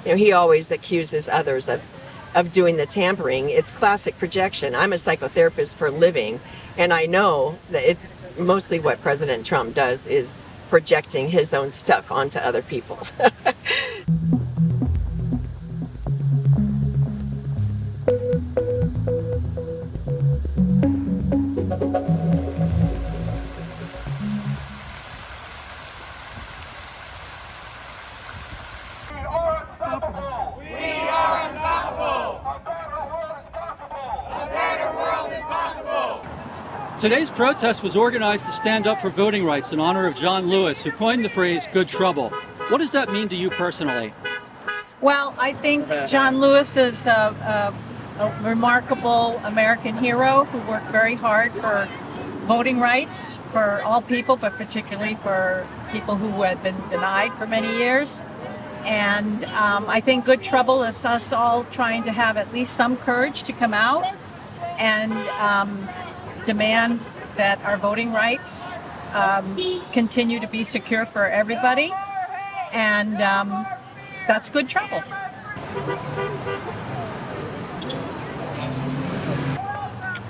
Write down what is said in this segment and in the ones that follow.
he always accuses others of doing the tampering. It's classic projection. I'm a psychotherapist for a living, and I know that mostly what President Trump does is projecting his own stuff onto other people. Today's protest was organized to stand up for voting rights in honor of John Lewis, who coined the phrase "good trouble." What does that mean to you personally? Well, I think John Lewis is a remarkable American hero who worked very hard for voting rights for all people, but particularly for people who had been denied for many years. And I think good trouble is us all trying to have at least some courage to come out and demand that our voting rights continue to be secure for everybody, and that's good trouble.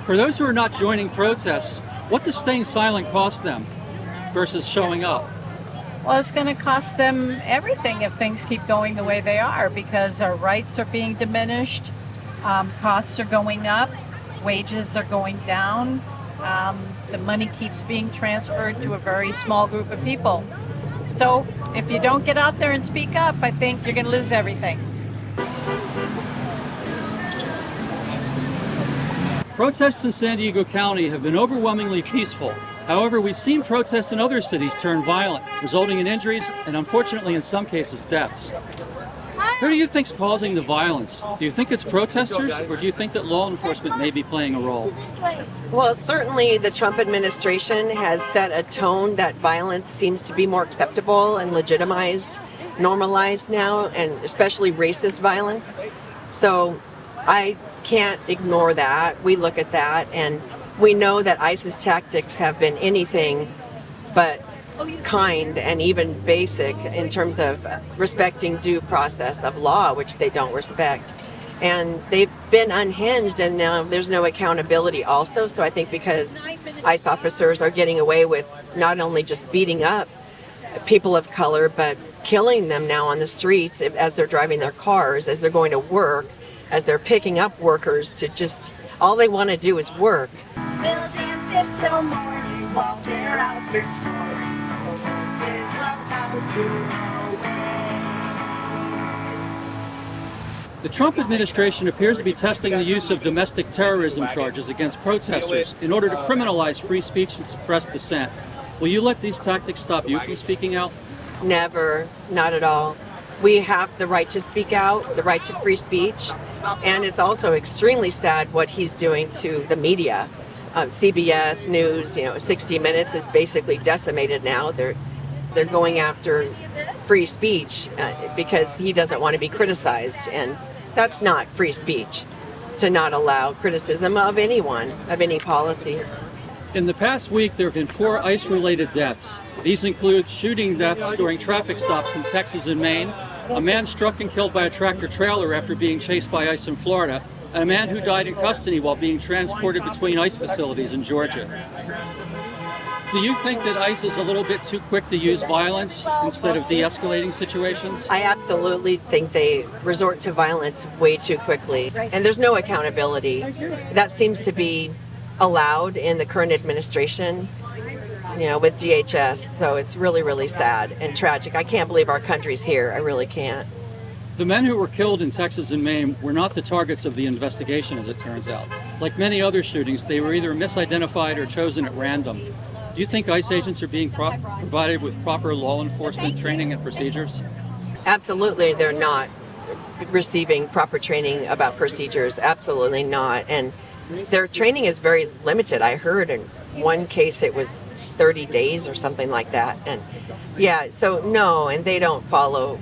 For those who are not joining protests, what does staying silent cost them versus showing up? Well, it's going to cost them everything if things keep going the way they are, because our rights are being diminished, costs are going up, wages are going down, the money keeps being transferred to a very small group of people. So if you don't get out there and speak up, I think you're going to lose everything. Protests in San Diego County have been overwhelmingly peaceful. However, we've seen protests in other cities turn violent, resulting in injuries and, unfortunately, in some cases, deaths. Who do you think's causing the violence? Do you think it's protesters, or do you think that law enforcement may be playing a role? Well, certainly the Trump administration has set a tone that violence seems to be more acceptable and legitimized, normalized now, and especially racist violence. So I can't ignore that. We look at that, and we know that ISIS tactics have been anything but kind and even basic in terms of respecting due process of law, which they don't respect. And they've been unhinged, and now there's no accountability also. So I think because ICE officers are getting away with not only just beating up people of color, but killing them now on the streets as they're driving their cars, as they're going to work, as they're picking up workers to just, all they want to do is work. They'll dance until morning while they're out their story. The Trump administration appears to be testing the use of domestic terrorism charges against protesters in order to criminalize free speech and suppress dissent. Will you let these tactics stop you from speaking out? Never, not at all. We have the right to speak out, the right to free speech, and it's also extremely sad what he's doing to the media. CBS News, 60 Minutes is basically decimated now. They're going after free speech because he doesn't want to be criticized, and that's not free speech to not allow criticism of anyone, of any policy. In the past week, there have been 4 ICE-related deaths. These include shooting deaths during traffic stops in Texas and Maine, a man struck and killed by a tractor-trailer after being chased by ICE in Florida, and a man who died in custody while being transported between ICE facilities in Georgia. Do you think that ICE is a little bit too quick to use violence instead of de-escalating situations? I absolutely think they resort to violence way too quickly, and there's no accountability. That seems to be allowed in the current administration, with DHS, so it's really, really sad and tragic. I can't believe our country's here. I really can't. The men who were killed in Texas and Maine were not the targets of the investigation, as it turns out. Like many other shootings, they were either misidentified or chosen at random. Do you think ICE agents are being provided with proper law enforcement training and procedures? Absolutely, they're not receiving proper training about procedures. Absolutely not. And their training is very limited. I heard in one case it was 30 days or something like that. And yeah, so no, and they don't follow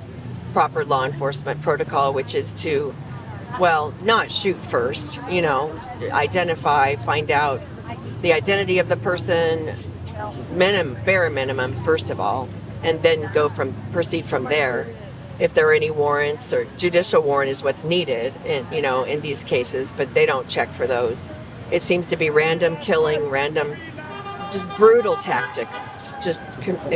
proper law enforcement protocol, which is to, not shoot first, identify, find out the identity of the person, bare minimum, first of all, and then proceed from there. if there are any warrants, or judicial warrant is what's needed in these cases, but they don't check for those. It seems to be random killing, random, just brutal tactics, just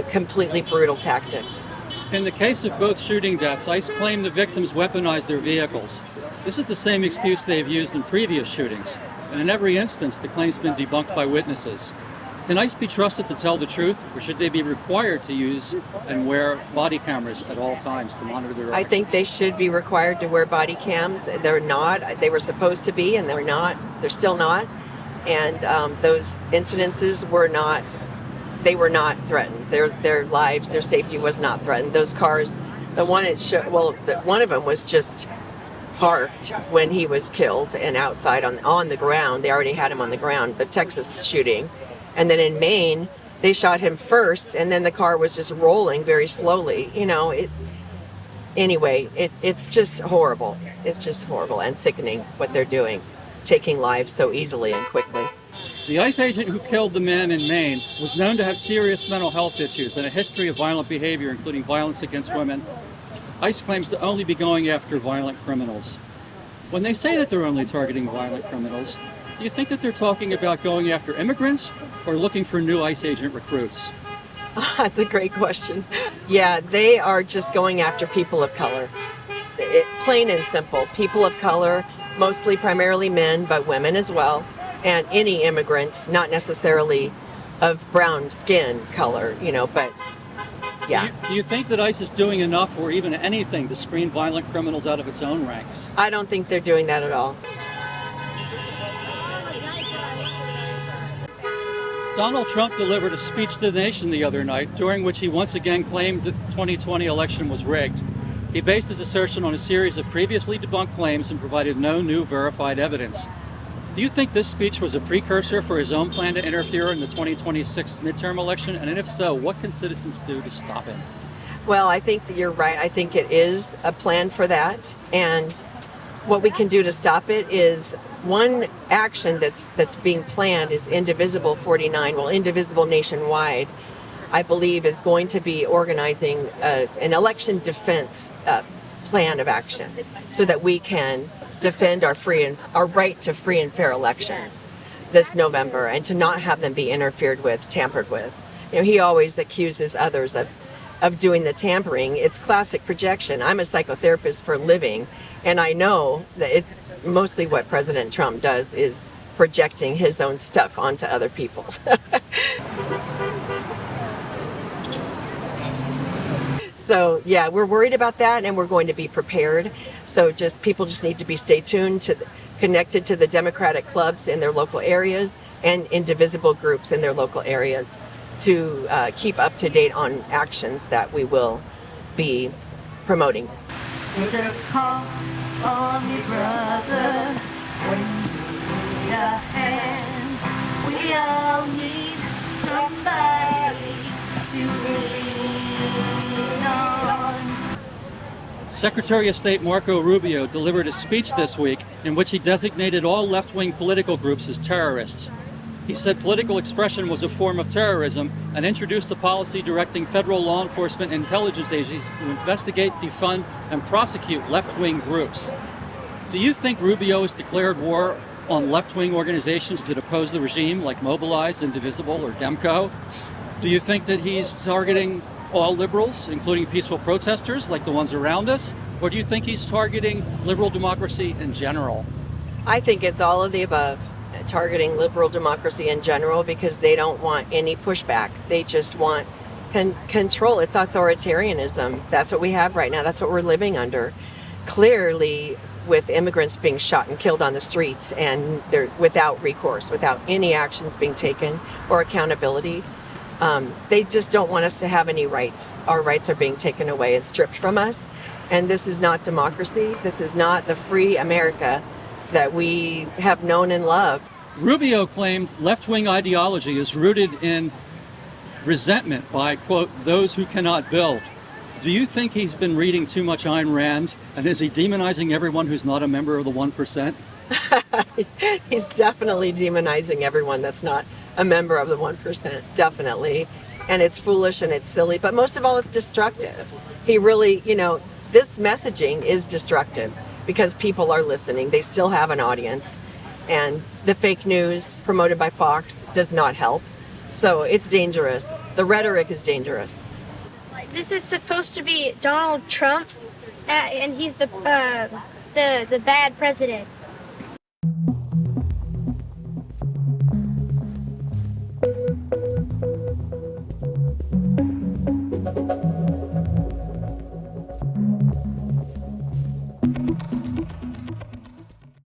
completely brutal tactics. In the case of both shooting deaths, ICE claimed the victims weaponized their vehicles. This is the same excuse they have used in previous shootings, and in every instance, the claim's been debunked by witnesses. Can ICE be trusted to tell the truth, or should they be required to use and wear body cameras at all times to monitor their actions? I think they should be required to wear body cams. They're not. They were supposed to be, and they're not. They're still not. And those incidences were not. They were not threatened. Their lives, their safety was not threatened. Those cars, the one one of them was just parked when he was killed and outside on the ground. They already had him on the ground. The Texas shooting. And then in Maine, they shot him first, and then the car was just rolling very slowly. It's just horrible. It's just horrible and sickening what they're doing, taking lives so easily and quickly. The ICE agent who killed the man in Maine was known to have serious mental health issues and a history of violent behavior, including violence against women. ICE claims to only be going after violent criminals. When they say that they're only targeting violent criminals, do you think that they're talking about going after immigrants or looking for new ICE agent recruits? That's a great question. Yeah, they are just going after people of color. Plain and simple. People of color, mostly primarily men, but women as well. And any immigrants, not necessarily of brown skin color, but yeah. Do you think that ICE is doing enough or even anything to screen violent criminals out of its own ranks? I don't think they're doing that at all. Donald Trump delivered a speech to the nation the other night, during which he once again claimed that the 2020 election was rigged. He based his assertion on a series of previously debunked claims and provided no new verified evidence. Do you think this speech was a precursor for his own plan to interfere in the 2026 midterm election? And if so, what can citizens do to stop it? Well, I think that you're right. I think it is a plan for that. And what we can do to stop it is one action that's being planned is Indivisible 49, Indivisible nationwide, I believe is going to be organizing an election defense plan of action so that we can defend our right to free and fair elections this November and to not have them be interfered with, tampered with. He always accuses others of doing the tampering. It's classic projection. I'm a psychotherapist for a living, and I know that mostly what President Trump does is projecting his own stuff onto other people. So yeah, we're worried about that, and we're going to be prepared. So people just need to stay tuned connected to the Democratic clubs in their local areas and indivisible groups in their local areas to keep up to date on actions that we will be promoting. So just call on me, brother, when you need a hand. We all need somebody to lean on. Secretary of State Marco Rubio delivered a speech this week in which he designated all left-wing political groups as terrorists. He said political expression was a form of terrorism and introduced a policy directing federal law enforcement and intelligence agencies to investigate, defund, and prosecute left-wing groups. Do you think Rubio has declared war on left-wing organizations that oppose the regime, like Mobilize, Indivisible, or Demco? Do you think that he's targeting all liberals, including peaceful protesters like the ones around us? Or do you think he's targeting liberal democracy in general? I think it's all of the above. Targeting liberal democracy in general because they don't want any pushback. They just want control. It's authoritarianism. That's what we have right now. That's what we're living under. Clearly, with immigrants being shot and killed on the streets and they're without recourse, without any actions being taken or accountability, they just don't want us to have any rights. Our rights are being taken away and stripped from us. And this is not democracy. This is not the free America that we have known and loved. Rubio claimed left-wing ideology is rooted in resentment by, quote, those who cannot build. Do you think he's been reading too much Ayn Rand, and is he demonizing everyone who's not a member of the 1%? He's definitely demonizing everyone that's not a member of the 1%, definitely. And it's foolish and it's silly, but most of all, it's destructive. He really, this messaging is destructive because people are listening. They still have an audience. And the fake news promoted by Fox does not help. So it's dangerous. The rhetoric is dangerous. This is supposed to be Donald Trump, and he's the bad president.